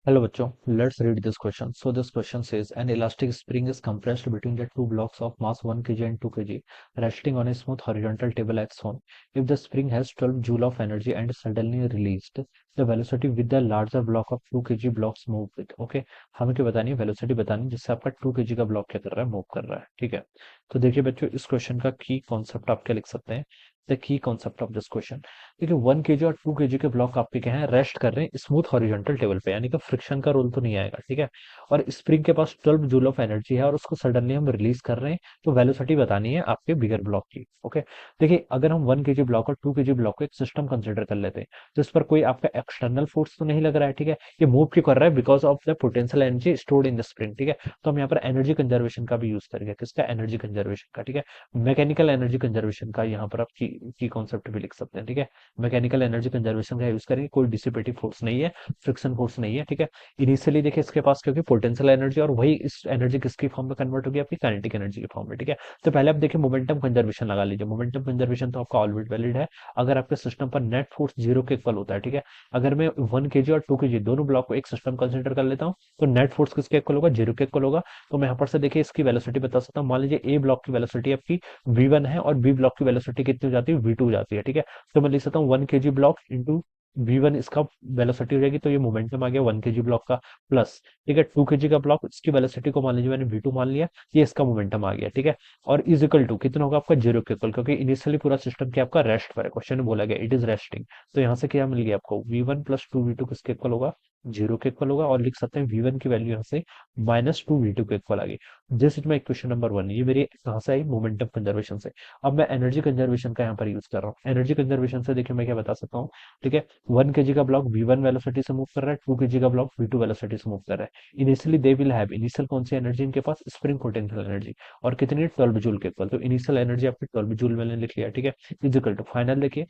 Hello bachcho, let's read this question. So this question says an elastic spring is compressed between the two blocks of mass 1 kg and 2 kg resting on a smooth horizontal table as shown. If the spring has 12 joule of energy and is suddenly released, the velocity with the larger block of 2 kg blocks move with. Okay, हमें क्या बतानी है, velocity बतानी है जिससे आपका 2 kg का block क्या कर रहा है, मूव कर रहा है. ठीक है, तो देखिए बच्चों, इस क्वेश्चन का की कॉन्सेप्ट आप क्या लिख सकते हैं. The key concept of this question, देखिए 1 kg और 2 kg के ब्लॉक आपके क्या है, रेस्ट कर रहे हैं स्मूथ हॉरिजॉन्टल टेबल पे, यानी कि फ्रिक्शन का रोल तो नहीं आएगा. ठीक है, और स्प्रिंग के पास 12 जूल ऑफ एनर्जी है और उसको सडनली हम रिलीज कर रहे हैं, तो वेलोसिटी बतानी है आपके बिगर ब्लॉक की. ओके, देखिए अगर हम 1 kg ब्लॉक और 2 kg ब्लॉक को एक सिस्टम कंसिडर कर लेते हैं, तो इस पर कोई आपका एक्सटर्नल फोर्स तो नहीं लग रहा है. ठीक है, ये मूव क्यों कर रहा है, because of the potential energy stored in the spring. ठीक है, तो हम यहाँ पर एनर्जी कंजर्वेशन का भी यूज करेंगे, किसका, एनर्जी कंजर्वेशन का. ठीक है, मैकेनिकल एनर्जी कंजर्वेशन का यहाँ पर आप की कॉन्सेप्ट भी लिख सकते हैं. ठीक है, मैकेनिकल एनर्जी कंजर्वेशन का यूज करेंगे, कोई डिसिपेटिव फोर्स नहीं है, फ्रिक्शन फोर्स नहीं है. ठीक है, इनिशियली देखिए इसके पास क्योंकि पोटेंशियल एनर्जी, और वही इस एनर्जी किसकी फॉर्म में कन्वर्ट होगी, आपकी काइनेटिक एनर्जी के फॉर्म में. ठीक है, तो पहले आप देखिए मोमेंटम कंजर्वेशन लगा लीजिए. मोमेंटम कंजर्वेशन तो आपका ऑलवेज वैलिड है अगर आपके सिस्टम पर नेट फोर्स जीरो के इक्वल होता है. ठीक है, अगर मैं 1 kg और 2 kg दोनों ब्लॉक को एक सिस्टम कंसिडर कर लेता हूँ, तो नेट फोर्स किसके इक्वल होगा, जीरो के इक्वल होगा. तो मैं यहाँ पर से देखिए इसकी वेलोसिटी बता सकता हूँ. मान लीजिए ए ब्लॉक की वेलोसिटी आपकी v1 है और बी ब्लॉक की वेलोसिटी कितनी हो जाती है, v2 हो जाती है. ठीक है, तो मैं लिख सकता हूँ 1 kg ब्लॉक इंटू v1 इसका वेलोसिटी हो जाएगी, तो ये मोमेंटम आ गया 1 kg ब्लॉक का, प्लस ठीक है 2 kg का ब्लॉक, इसकी वेलोसिटी को मान लीजिए मैंने v2 मान लिया, ये इसका मोमेंटम आ गया. ठीक है, और इज इक्वल टू कितना होगा आपका, जीरो के इक्वल, क्योंकि इनिशियली पूरा सिस्टम क्या आपका रेस्ट पर है, क्वेश्चन में बोला गया इट इज रेस्टिंग. तो यहाँ से क्या मिल गया आपको, v1 प्लस 2v2 किसके इक्वल होगा, जीरो के इक्वल होगा. और लिख सकते हैं v1 की वैल्यू यहाँ से -2v2 के इक्वल आ गई. This is my equation number 1. ये मेरी कहाँ से आई, मोमेंटम कंजर्वेशन से. अब मैं एनर्जी कंजर्वेशन का यहाँ पर यूज कर रहा हूँ. एनर्जी कंजर्वेशन से देखिए मैं क्या बता सकता हूँ. ठीक है, 1 kg का ब्लॉक v1 वेलोसिटी से मूव कर रहा है, 2 kg का ब्लॉक v2 वेलोसिटी से मूव कर रहा है. Initially they will have, initial कौन सी एनर्जी इनके पास, स्प्रिंग पोटेंशियल एनर्जी, और कितनी, 12 जूल के इक्वल. तो इनिशियल एनर्जी आपकी 12 जूल मैंने लिख लिया. ठीक है, इजिकल टू फाइनल देखिए,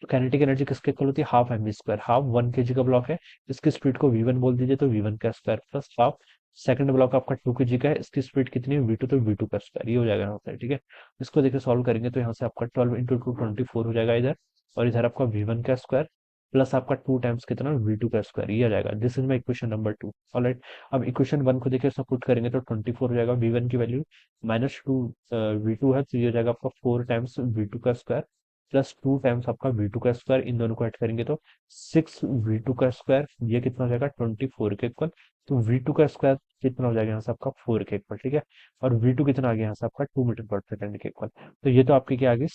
तो काइनेटिक एनर्जी किसके इक्वल होती है, half M V square. Half 1 kg का ब्लॉक है, इसकी स्पीड को v1 बोल दीजिए, तो v1 का square plus half second block आपका 2 kg का है, इसकी स्पीड कितनी है, v2, तो v2 का स्क्वायर. ये हो जाएगा यहाँ से. ठीक है, इसको देखिए सॉल्व करेंगे तो यहाँ से आपका 12 इंटू 2 24 हो जाएगा इधर, और इधर आपका v1 का स्क्वायर प्लस आपका 2 टाइम्स कितना, v2 का स्क्वायर. ये आ जाएगा. This is my equation number 2. Alright, अब इक्वेशन 1 को देखिए इसमें पुट करेंगे तो 24 हो जाएगा, v1 की वैल्यू -2 v2 है, तो ये हो जाएगा आपका 4 टाइम्स v2 का स्क्वायर प्लस 2 टाइम्स आपका v2 का स्क्वायर. इन दोनों को ऐड करेंगे तो 6 v2 का स्क्वायर, ये कितना हो जाएगा, 24 के इक्वल. तो v2 का स्क्वायर कितना हो जाएगा यहाँ से आपका 4 के इक्वल. ठीक है, और v2 कितना आ गया यहाँ से आपका 2 मीटर पर सेकंड के इक्वल. तो ये तो आपकी क्या आ गई,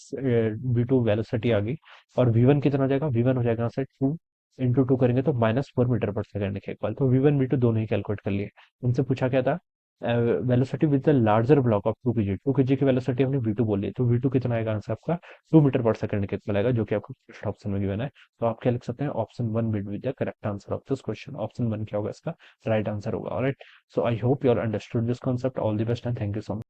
v2 वेलोसिटी आ गई. और v1 कितना हो जाएगा, v1 हो जाएगा यहाँ से 2 इंटू 2 करेंगे तो -4 मीटर पर सेकंड के इक्वल. तो v1 v2 दोनों ही कैलकुलेट कर लिए. उनसे पूछा क्या था, velocity with the larger block of 2 kg की वेलोसिटी हमने v2 बोली है, तो v2 कितना आएगा आंसर आपका 2 मीटर पर सेकंड के इक्वल आएगा, जो कि आपको फर्स्ट ऑप्शन में गिवन है. तो आप क्या लिख सकते हैं, option 1 will be the correct answer of this question. Option 1 क्या होगा, इसका राइट आंसर होगा. Alright, so I hope you are understood this concept. All the best and thank you so much.